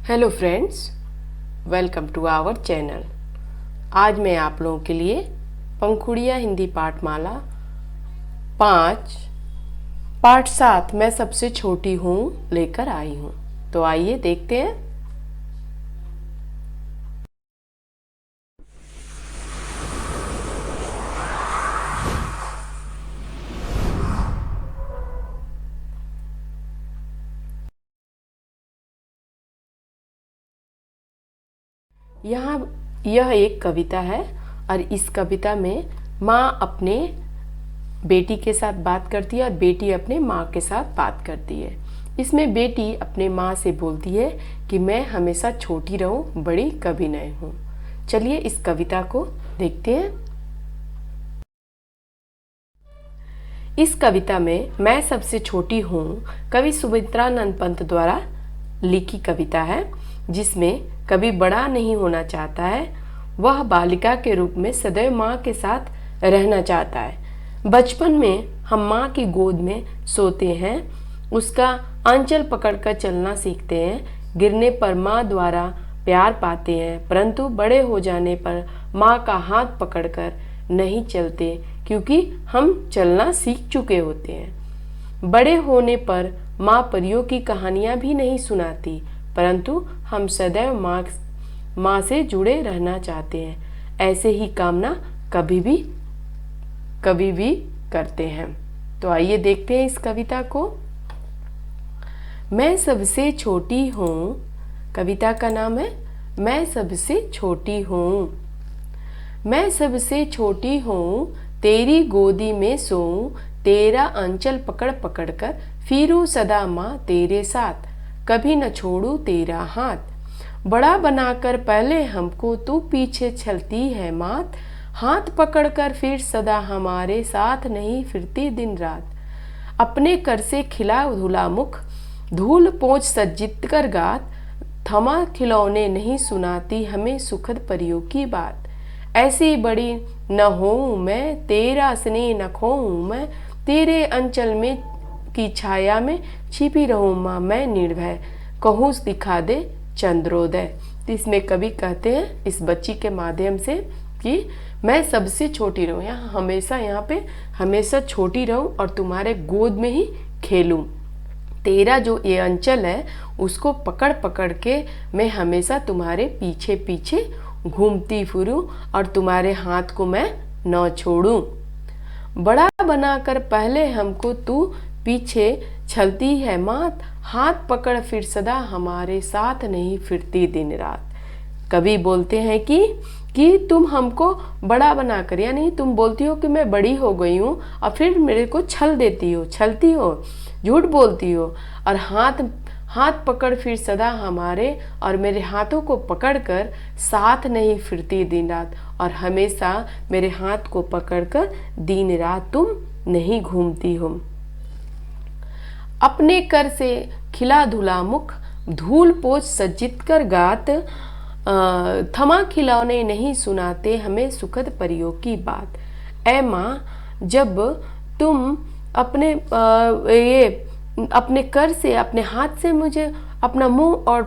Hello friends, welcome to our channel. आज मैं आप लोगों के लिए पंखुड़िया हिंदी पाठमाला 5 पाठ 7 मैं सबसे छोटी हूँ लेकर आई हूँ। तो आइए देखते हैं। यह एक कविता है और इस कविता में माँ अपने बेटी के साथ बात करती है और बेटी अपने माँ के साथ बात करती है। इसमें बेटी अपने माँ से बोलती है कि मैं हमेशा छोटी रहूं, बड़ी कभी नहीं हूँ। चलिए इस कविता को देखते हैं। इस कविता में मैं सबसे छोटी हूँ कवि सुमित्रानंद पंत द्वारा लिखी कविता है, जिसमें कवि बड़ा नहीं होना चाहता है। वह बालिका के रूप में सदैव माँ के साथ रहना चाहता है। बचपन में हम माँ की गोद में सोते हैं, उसका आंचल पकड़कर चलना सीखते हैं, गिरने पर माँ द्वारा प्यार पाते हैं, परंतु बड़े हो जाने पर माँ का हाथ पकड़कर नहीं चलते, क्योंकि हम चलना सीख चुके होते हैं। बड़े होने पर माँ परियों की कहानियाँ भी नहीं सुनाती, परंतु हम सदैव माँ से जुड़े रहना चाहते हैं। ऐसे ही कामना कभी भी करते हैं। तो आइए देखते हैं इस कविता को। मैं सबसे छोटी हूँ, कविता का नाम है मैं सबसे छोटी हूँ। मैं सबसे छोटी हूँ, तेरी गोदी में सोऊं, तेरा आंचल पकड़ पकड़ कर फिरूं सदा माँ तेरे साथ, कभी न छोड़ू तेरा हाथ। बड़ा बनाकर पहले हमको तू पीछे चलती है मात, हाथ पकड़कर फिर सदा हमारे साथ नहीं फिरती दिन रात। अपने कर से खिला धुला मुख, धूल पोंछ सज्जित कर गात, थमा खिलौने नहीं सुनाती हमें सुखद परियों की बात। ऐसी बड़ी न होऊं मैं, तेरा स्नेह न खोऊं मैं, तेरे अंचल में की छाया में छिपी रहूं माँ मैं निर्भय, कहूँ दिखा दे चंद्रोदय। तो इसमें कवि कहते हैं इस बच्ची के माध्यम से कि मैं सबसे छोटी रहूं, यहाँ पे हमेशा छोटी रहूं और तुम्हारे गोद में ही खेलूं। तेरा जो ये अंचल है उसको पकड़ पकड़ के मैं हमेशा तुम्हारे पीछे पीछे घूमती फिरूं और तुम्हारे हाथ को मैं न छोड़ूं। बड़ा बनाकर पहले हमको तू पीछे चलती है मात, हाथ पकड़ फिर सदा हमारे साथ नहीं फिरती दिन रात। कवि बोलते हैं कि तुम हमको बड़ा बनाकर, यानी तुम बोलती हो कि मैं बड़ी हो गई हूँ और फिर मेरे को छलती हो, झूठ बोलती हो, और हाथ पकड़ फिर सदा हमारे और मेरे हाथों को पकड़कर साथ नहीं फिरती दिन रात, और हमेशा मेरे हाथ को पकड़कर दिन रात तुम नहीं घूमती हो। अपने कर से खिला धुला मुख, धूल पोछ सज्जित कर गात, थमा खिलौने नहीं सुनाते हमें सुखद परियों की बात। ऐ माँ, जब तुम अपने कर से, अपने हाथ से मुझे अपना मुंह और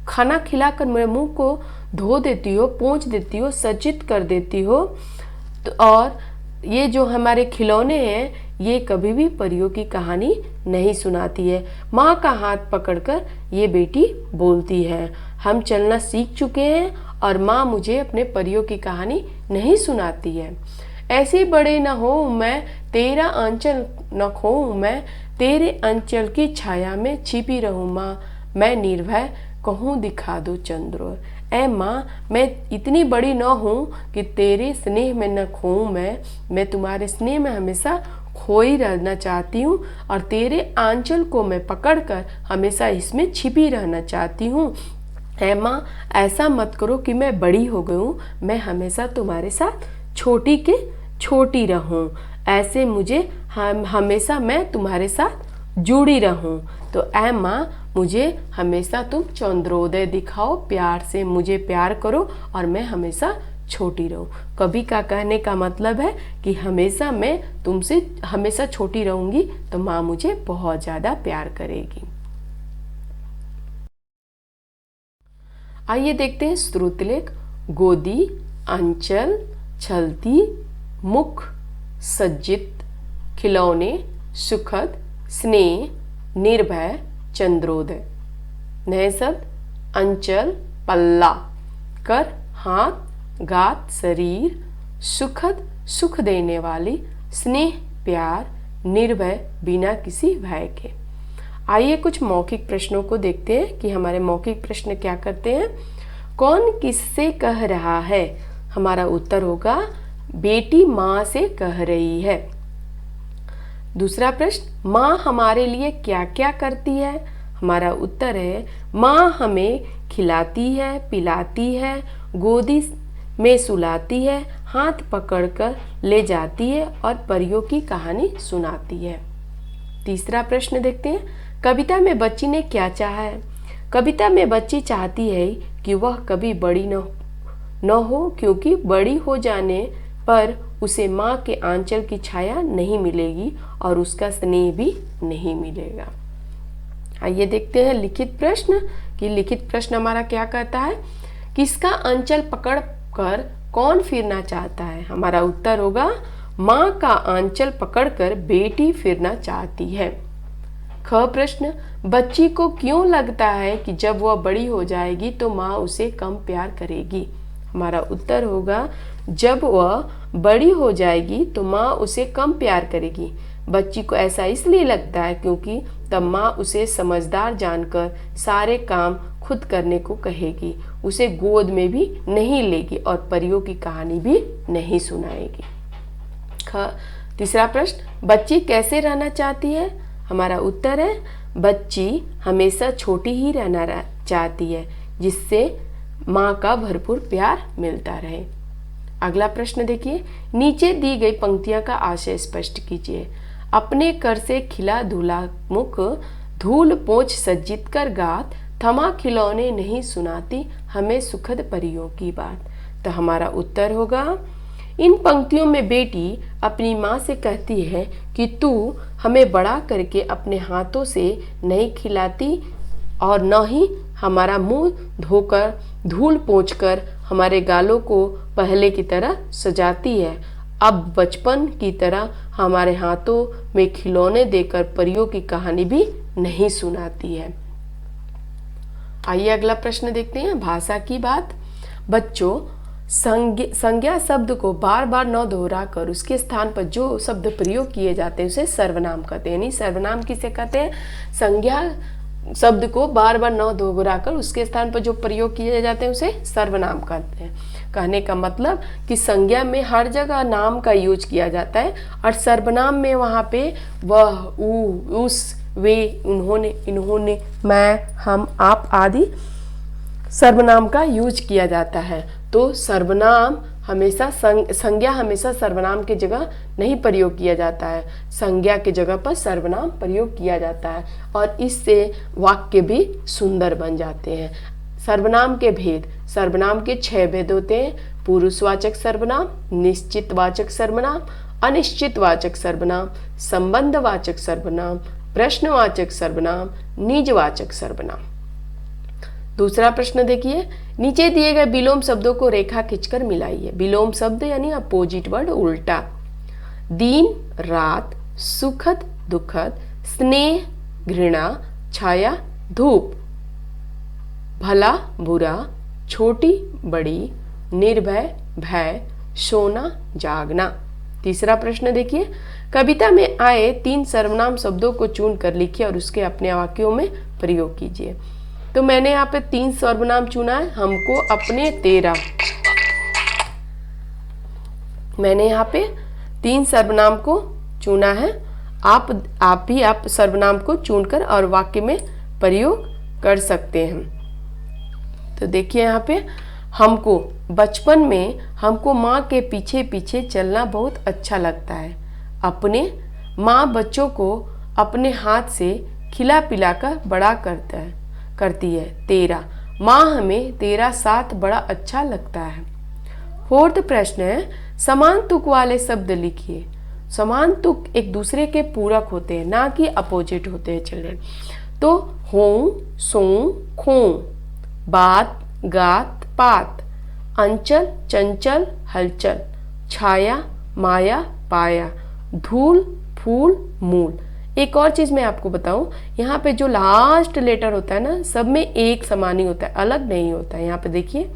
खाना खिलाकर मेरे मुंह को धो देती हो, पोंछ देती हो, सज्जित कर देती हो, तो और ये जो हमारे खिलौने हैं ये कभी भी परियों की कहानी नहीं सुनाती है। माँ का हाथ पकड़कर ये बेटी बोलती है हम चलना सीख चुके हैं और माँ मुझे अपने परियों की कहानी नहीं सुनाती है। ऐसे बड़े न हो मैं, तेरा आंचल न खोऊं मैं, तेरे अंचल की छाया में छिपी रहूं माँ मैं निर्भय, कहूँ दिखा दो चंद्रोदय। ऐ माँ, मैं इतनी बड़ी न हूँ कि तेरे स्नेह में न खोऊं मैं तुम्हारे स्नेह में हमेशा खोई रहना चाहती हूँ और तेरे आंचल को मैं पकड़कर हमेशा इसमें छिपी रहना चाहती हूँ। ऐ माँ, ऐसा मत करो कि मैं बड़ी हो गई हूँ, मैं हमेशा तुम्हारे साथ छोटी रहूँ, ऐसे मुझे हमेशा मैं तुम्हारे साथ जुड़ी रहूँ। तो ऐ माँ, मुझे हमेशा तुम चंद्रोदय दिखाओ, प्यार से मुझे प्यार करो और मैं हमेशा छोटी रहूं। कवि का कहने का मतलब है कि हमेशा मैं तुमसे हमेशा छोटी रहूंगी तो माँ मुझे बहुत ज़्यादा प्यार करेगी। आइए देखते हैं श्रुतलेख। गोदी, अंचल, छलती, मुख, सज्जित, खिलौने, सुखद, स्नेह, निर्भय, चंद्रोदय। नए शब्द: अंचल पल्ला, कर हाथ, गात शरीर, सुखद सुख देने वाली, स्नेह प्यार, निर्भय बिना किसी भय के। आइए कुछ मौखिक प्रश्नों को देखते हैं कि हमारे मौखिक प्रश्न क्या करते हैं। कौन किससे कह रहा है? हमारा उत्तर होगा बेटी माँ से कह रही है। दूसरा प्रश्न, माँ हमारे लिए क्या क्या करती है? हमारा उत्तर है माँ हमें खिलाती है, पिलाती है, गोदी में सुलाती है, हाथ पकड़कर ले जाती है और परियों की कहानी सुनाती है। तीसरा प्रश्न देखते हैं, कविता में बच्ची ने क्या चाहा है? कविता में बच्ची चाहती है कि वह कभी बड़ी न हो, क्योंकि बड़ी हो जाने पर उसे माँ के आंचल की छाया नहीं मिलेगी और उसका स्नेह भी नहीं मिलेगा। आइए देखते हैं लिखित प्रश्न कि लिखित प्रश्न हमारा क्या कहता है। किसका आंचल पकड़कर कौन फिरना चाहता है? हमारा उत्तर होगा माँ का आंचल पकड़कर बेटी फिरना चाहती है। ख प्रश्न, बच्ची को क्यों लगता है कि जब वह बड़ी हो जाएगी तो माँ उसे कम प्यार करेगी? हमारा उत्तर होगा जब वह बड़ी हो जाएगी तो माँ उसे कम प्यार करेगी। बच्ची को ऐसा इसलिए लगता है क्योंकि तब माँ उसे समझदार जानकर सारे काम खुद करने को कहेगी, उसे गोद में भी नहीं लेगी और परियों की कहानी भी नहीं सुनाएगी। तीसरा प्रश्न, बच्ची कैसे रहना चाहती है? हमारा उत्तर है बच्ची हमेशा छोटी ही रहना चाहती है, जिससे माँ का भरपूर प्यार मिलता रहे। अगला प्रश्न देखिए, नीचे दी गई पंक्तियां का आशय स्पष्ट कीजिए। अपने कर से खिला धुला मुख, धूल पोंछ सज्जित कर गात, थमा खिलौने नहीं सुनाती हमें सुखद परियों की बात। तो हमारा उत्तर होगा इन पंक्तियों में बेटी अपनी माँ से कहती है कि तू हमें बड़ा करके अपने हाथों से नहीं खिलाती और न ही हमारा मुंह धोकर धूल पोंछकर हमारे गालों को पहले की तरह सजाती है। अब बचपन की तरह हमारे हाथों में खिलौने देकर परियों की कहानी भी नहीं सुनाती है। आइए अगला प्रश्न देखते हैं, भाषा की बात। बच्चों, संज्ञा शब्द को बार बार न दोहराकर उसके स्थान पर जो शब्द प्रयोग किए जाते हैं उसे सर्वनाम कहते हैं। यानी सर्वनाम किसे कहते हैं? संज्ञा शब्द को बार बार न दोहराकर उसके स्थान पर जो प्रयोग किए जाते हैं उसे सर्वनाम कहते हैं। कहने का मतलब कि संज्ञा में हर जगह नाम का यूज किया जाता है और सर्वनाम में वहाँ पे वह, ऊ, उस, वे, उन्होंने, इन्होंने, मैं, हम, आप आदि सर्वनाम का यूज किया जाता है। तो सर्वनाम हमेशा संज्ञा हमेशा सर्वनाम की जगह नहीं प्रयोग किया जाता है, संज्ञा की जगह पर सर्वनाम प्रयोग किया जाता है और इससे वाक्य भी सुंदर बन जाते हैं। सर्वनाम के भेद, सर्वनाम के 6 भेद होते हैं: पुरुषवाचक सर्वनाम, निश्चितवाचक सर्वनाम, अनिश्चितवाचक सर्वनाम, संबंधवाचक सर्वनाम, प्रश्नवाचक सर्वनाम, निजवाचक सर्वनाम। दूसरा प्रश्न देखिए, नीचे दिए गए विलोम शब्दों को रेखा खींचकर मिलाइए। विलोम शब्द यानी अपोजिट वर्ड, उल्टा। दिन रात, सुखद दुखद, स्नेह घृणा, छाया धूप, भला बुरा, छोटी बड़ी, निर्भय भय, सोना जागना। तीसरा प्रश्न देखिए, कविता में आए 3 सर्वनाम शब्दों को चुनकर लिखिए और उसके अपने वाक्यों में प्रयोग कीजिए। तो मैंने यहाँ पे 3 सर्वनाम चुना है, हमको अपने तेरा। मैंने यहाँ पे 3 सर्वनाम को चुना है, आप भी सर्वनाम को चुनकर और वाक्य में प्रयोग कर सकते हैं। तो देखिए यहाँ पे, हमको बचपन में हमको माँ के पीछे पीछे चलना बहुत अच्छा लगता है। अपने माँ बच्चों को अपने हाथ से खिला पिलाकर बड़ा करती है। तेरा, माँ हमें तेरा साथ बड़ा अच्छा लगता है। 4th प्रश्न है, समान तुक वाले शब्द लिखिए। समान तुक एक दूसरे के पूरक होते हैं, ना कि अपोजिट होते हैं चिल्ड्रन। तो हों, सों, खों, बात गात पात, अंचल चंचल हलचल, छाया माया पाया, धूल फूल मूल। एक और चीज मैं आपको बताऊं, यहाँ पे जो लास्ट लेटर होता है ना, सब में एक समान ही होता है, अलग नहीं होता है। यहाँ पे देखिए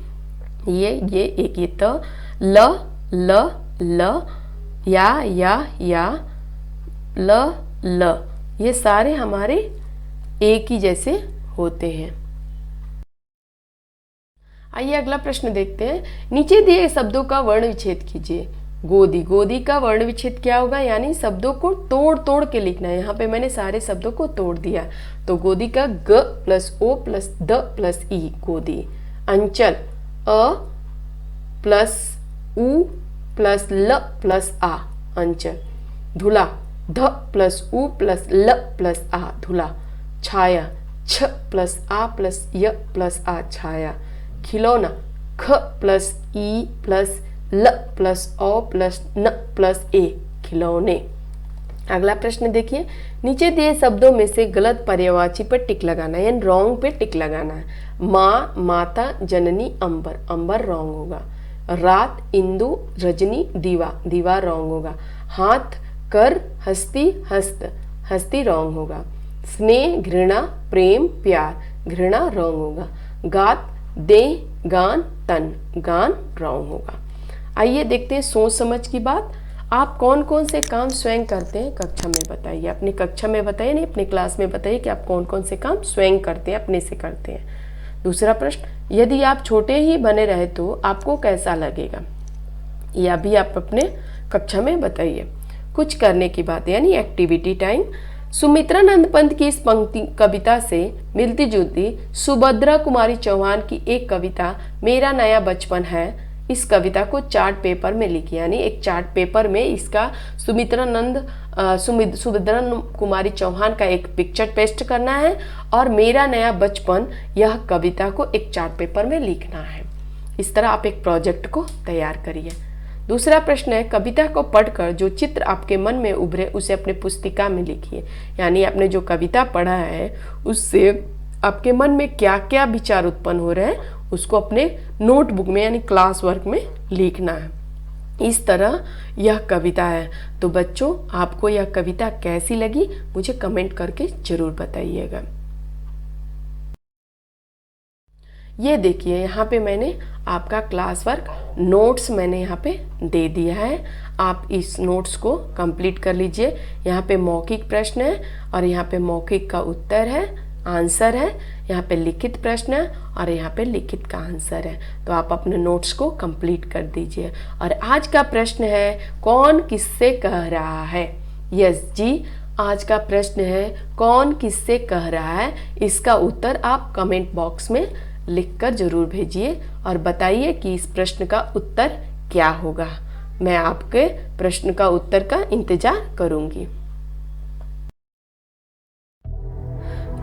ये एक, ये त, ल ल या ल, ये सारे हमारे एक ही जैसे होते हैं। आइए अगला प्रश्न देखते हैं। नीचे दिए शब्दों का वर्ण विच्छेद कीजिए। गोदी, गोदी का वर्ण विच्छेद क्या होगा, यानी शब्दों को तोड़ तोड़ के लिखना है। यहाँ पे मैंने सारे शब्दों को तोड़ दिया, तो गोदी का ग प्लस ओ प्लस द प्लस ई, गोदी। अंचल, अ प्लस उ प्लस ल प्लस आ, अंचल। धुला, ध प्लस उ प्लस ल प्लस आ, धुला। छाया, छ प्लस आ प्लस य प्लस आ, छाया। खिलौना, ख प्लस ई प्लस ल प्लस ओ प्लस न प्लस ए, खिलौने। अगला प्रश्न देखिए। नीचे दिए शब्दों में से गलत पर्यायवाची पर टिक लगाना है, यानी रॉन्ग पे टिक लगाना है। माँ, माता, जननी, अंबर, अंबर रॉन्ग होगा। रात, इंदु, रजनी, दीवा, दीवा रॉन्ग होगा। हाथ, कर, हस्ती, हस्त, हस्ती रॉन्ग होगा। स्नेह, घृणा, प्रेम, प्यार, घृणा रॉन्ग होगा। गात, दे, गान, तन, गान रॉन्ग होगा। आइए देखते हैं सोच समझ की बात। आप कौन कौन से काम स्वयं करते हैं कक्षा में बताइए, अपनी कक्षा में बताइए, नहीं अपनी क्लास में बताइए कि आप कौन कौन से काम स्वयं करते हैं, अपने से करते हैं। दूसरा प्रश्न, यदि आप छोटे ही बने रहे तो आपको कैसा लगेगा, यह भी आप अपने कक्षा में बताइए। कुछ करने की बात यानी एक्टिविटी टाइम। सुमित्रानंद पंत की इस पंक्ति कविता से मिलती जुलती सुभद्रा कुमारी चौहान की एक कविता मेरा नया बचपन है, इस कविता को चार्ट पेपर में लिखिए, यानी एक चार्ट पेपर में इसका सुभद्रा कुमारी चौहान का एक पिक्चर पेस्ट करना है और मेरा नया बचपन यह कविता को एक चार्ट पेपर में लिखना है। इस तरह आप एक प्रोजेक्ट को तैयार करिए। दूसरा प्रश्न है, कविता को पढ़कर जो चित्र आपके मन में उभरे उसे अपने पुस्तिका में लिखिए, यानी आपने जो कविता पढ़ा है उससे आपके मन में क्या क्या विचार उत्पन्न हो रहे हैं उसको अपने नोटबुक में यानी क्लास वर्क में लिखना है। इस तरह यह कविता है। तो बच्चों, आपको यह कविता कैसी लगी मुझे कमेंट करके जरूर बताइएगा। ये देखिए यहाँ पे मैंने आपका क्लास वर्क नोट्स मैंने यहाँ पे दे दिया है, आप इस नोट्स को कंप्लीट कर लीजिए। यहाँ पे मौखिक प्रश्न है और यहाँ पे मौखिक का उत्तर है, आंसर है, यहाँ पे लिखित प्रश्न है और यहाँ पे लिखित का आंसर है। तो आप अपने नोट्स को कंप्लीट कर दीजिए। और आज का प्रश्न है, कौन किससे कह रहा है। यस जी, आज का प्रश्न है कौन किससे कह रहा है। इसका उत्तर आप कमेंट बॉक्स में लिखकर जरूर भेजिए और बताइए कि इस प्रश्न का उत्तर क्या होगा। मैं आपके प्रश्न का उत्तर का इंतजार करूंगी।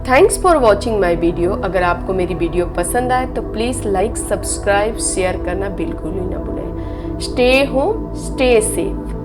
Thanks for watching my video. अगर आपको मेरी वीडियो पसंद आए तो प्लीज़ लाइक, सब्सक्राइब, शेयर करना बिल्कुल ही ना भूलें। Stay home, stay safe.